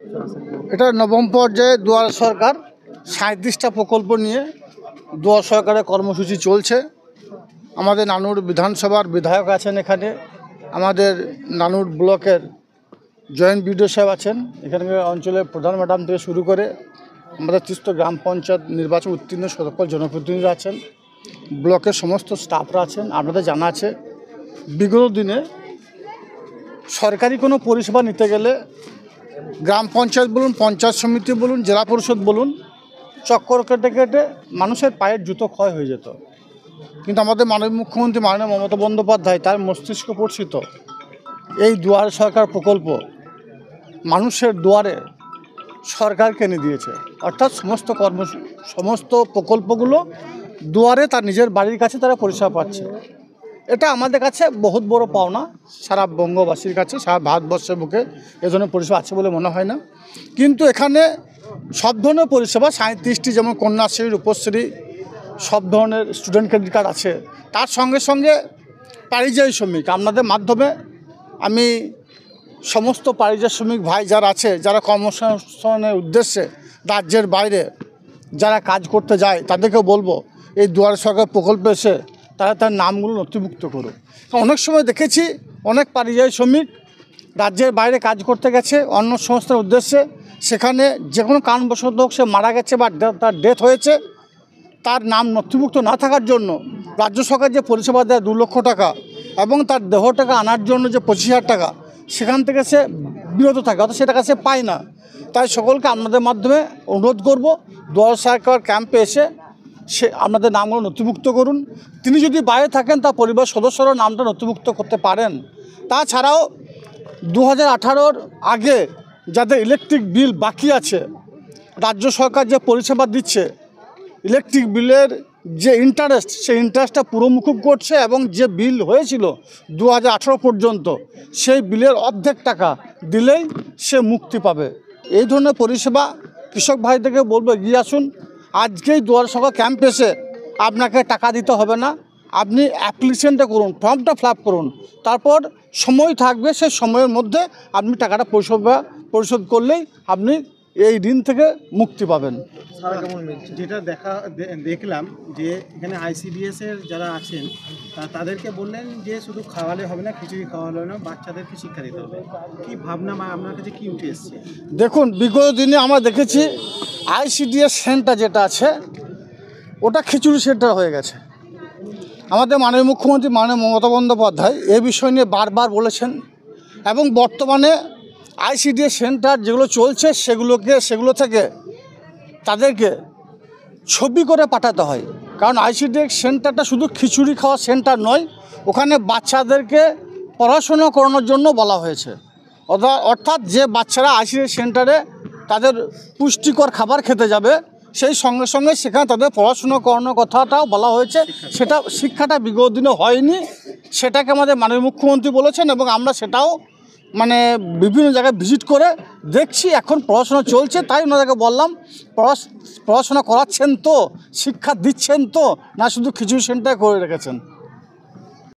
এটা নবম পর্যায়ে দুয়ার সরকার 37টা প্রকল্প নিয়ে দুয়ার সরকারের কর্মসূচি চলছে। আমাদের নানুর বিধানসভার বিধায়ক আছেন, এখানে আমাদের নানুর ব্লকের জয়েন্ট বিডিও সাহেব আছেন, এখানকার অঞ্চলের প্রধান ম্যাডাম থেকে শুরু করে আমাদের ৩০ গ্রাম পঞ্চায়েত নির্বাচন উত্তীর্ণ সকল জনপ্রতিনিধিরা আছেন, ব্লকের সমস্ত স্টাফরা আছেন। আপনাদের জানা আছে বিগত দিনে সরকারি কোনো পরিষেবা নিতে গেলে গ্রাম পঞ্চায়েত বলুন, পঞ্চায়েত সমিতি বলুন, জেলা পরিষদ বলুন, চক্কর কেটে কেটে মানুষের পায়ের জুতো ক্ষয় হয়ে যেত। কিন্তু আমাদের মাননীয় মুখ্যমন্ত্রী মাননীয় মমতা বন্দ্যোপাধ্যায় তার মস্তিষ্ক প্রসিত এই দুয়ার সরকার প্রকল্প মানুষের দুয়ারে সরকারকে এনে দিয়েছে। অর্থাৎ সমস্ত প্রকল্পগুলো দুয়ারে তার নিজের বাড়ির কাছে তারা পরিষেবা পাচ্ছে। এটা আমাদের কাছে বহুত বড় পাওনা, সারা বঙ্গবাসীর কাছে, সারা ভারতবর্ষের বুকে এ ধরনের পরিষেবা আছে বলে মনে হয় না। কিন্তু এখানে সব ধরনের পরিষেবা 37টি, যেমন কন্যাশ্রী, রূপশ্রী, সব ধরনের স্টুডেন্ট ক্রেডিট কার্ড আছে। তার সঙ্গে সঙ্গে পরিযায়ী শ্রমিক, আপনাদের মাধ্যমে আমি সমস্ত পরিযায়ী শ্রমিক ভাই যারা আছে, যারা কর্মসংস্থানের উদ্দেশ্যে রাজ্যের বাইরে যারা কাজ করতে যায়, তাদেরকে বলবো এই দুয়ার সরকার প্রকল্পে এসে তারা তার নামগুলো নথিভুক্ত করুক। অনেক সময় দেখেছি অনেক পরিযায়ী শ্রমিক রাজ্যের বাইরে কাজ করতে গেছে অন্য সংস্থার উদ্দেশ্যে, সেখানে যে কোনো কারণবশত হোক সে মারা গেছে বা তার ডেথ হয়েছে, তার নাম নথিভুক্ত না থাকার জন্য রাজ্য সরকার যে পরিষেবা দেয় 2 লক্ষ টাকা এবং তার দেহটাকে আনার জন্য যে 25,000 টাকা, সেখান থেকে সে বিরত থাকে, অর্থাৎ সে টাকা সে পায় না। তাই সকলকে আপনাদের মাধ্যমে অনুরোধ করব, দুয়ার সরকার ক্যাম্পে এসে সে আপনাদের নামগুলো নথিভুক্ত করুন। তিনি যদি বাইরে থাকেন তার পরিবার সদস্যরা নামটা নথিভুক্ত করতে পারেন। তাছাড়াও 2018-র আগে যাদের ইলেকট্রিক বিল বাকি আছে, রাজ্য সরকার যে পরিষেবা দিচ্ছে, ইলেকট্রিক বিলের যে ইন্টারেস্ট, সেই ইন্টারেস্টটা পুরো মুকুব করছে এবং যে বিল হয়েছিল 2018 পর্যন্ত, সেই বিলের অর্ধেক টাকা দিলেই সে মুক্তি পাবে। এই ধরনের পরিষেবা কৃষক ভাইদেরকে বলবো, এগিয়ে আসুন। আজকেই দুয়ার সরকার ক্যাম্প এসে আপনাকে টাকা দিতে হবে না, আপনি অ্যাপ্লিকেশনটা করুন, ফর্মটা ফিল আপ করুন, তারপর সময় থাকবে, সেই সময়ের মধ্যে আপনি টাকাটা পরিশোধ করলেই আপনি এই ঋণ থেকে মুক্তি পাবেন। যেটা দেখলাম যে এখানে ICDS এর যারা আছেন তাদেরকে বললেন যে শুধু খাওয়ালে হবে না, খিচুড়ি খাওয়ালে হবে না, বাচ্চাদেরকে শিক্ষা দিতে হবে। কি ভাবনা বা আপনার কাছে কি উঠে এসছে? দেখুন, বিগত দিনে আমরা দেখেছি ICDS সেন্টার যেটা আছে ওটা খিচুড়ি সেন্টার হয়ে গেছে। আমাদের মাননীয় মুখ্যমন্ত্রী মাননীয় মমতা বন্দ্যোপাধ্যায় এ বিষয় নিয়ে বারবার বলেছেন এবং বর্তমানে ICDS সেন্টার যেগুলো চলছে সেগুলো থেকে তাদেরকে ছবি করে পাঠাতে হয়। কারণ ICDS সেন্টারটা শুধু খিচুড়ি খাওয়া সেন্টার নয়, ওখানে বাচ্চাদেরকে পড়াশোনা করানোর জন্য বলা হয়েছে। অর্থাৎ যে বাচ্চারা ICDS সেন্টারে তাদের পুষ্টিকর খাবার খেতে যাবে, সেই সঙ্গে সঙ্গে সেখানে তাদের পড়াশোনা করানোর কথাটাও বলা হয়েছে। সেটা শিক্ষাটা বিগত দিনে হয়নি, সেটাকে আমাদের মাননীয় মুখ্যমন্ত্রী বলেছেন এবং আমরা সেটাও বিভিন্ন জায়গায় ভিজিট করে দেখছি। এখন পড়াশোনা চলছে, তাই ওনাদেরকে বললাম পড়াশোনা করাচ্ছেন তো, শিক্ষা দিচ্ছেন তো, না শুধু খিচুড়ি সেন্টার করে রেখেছেন।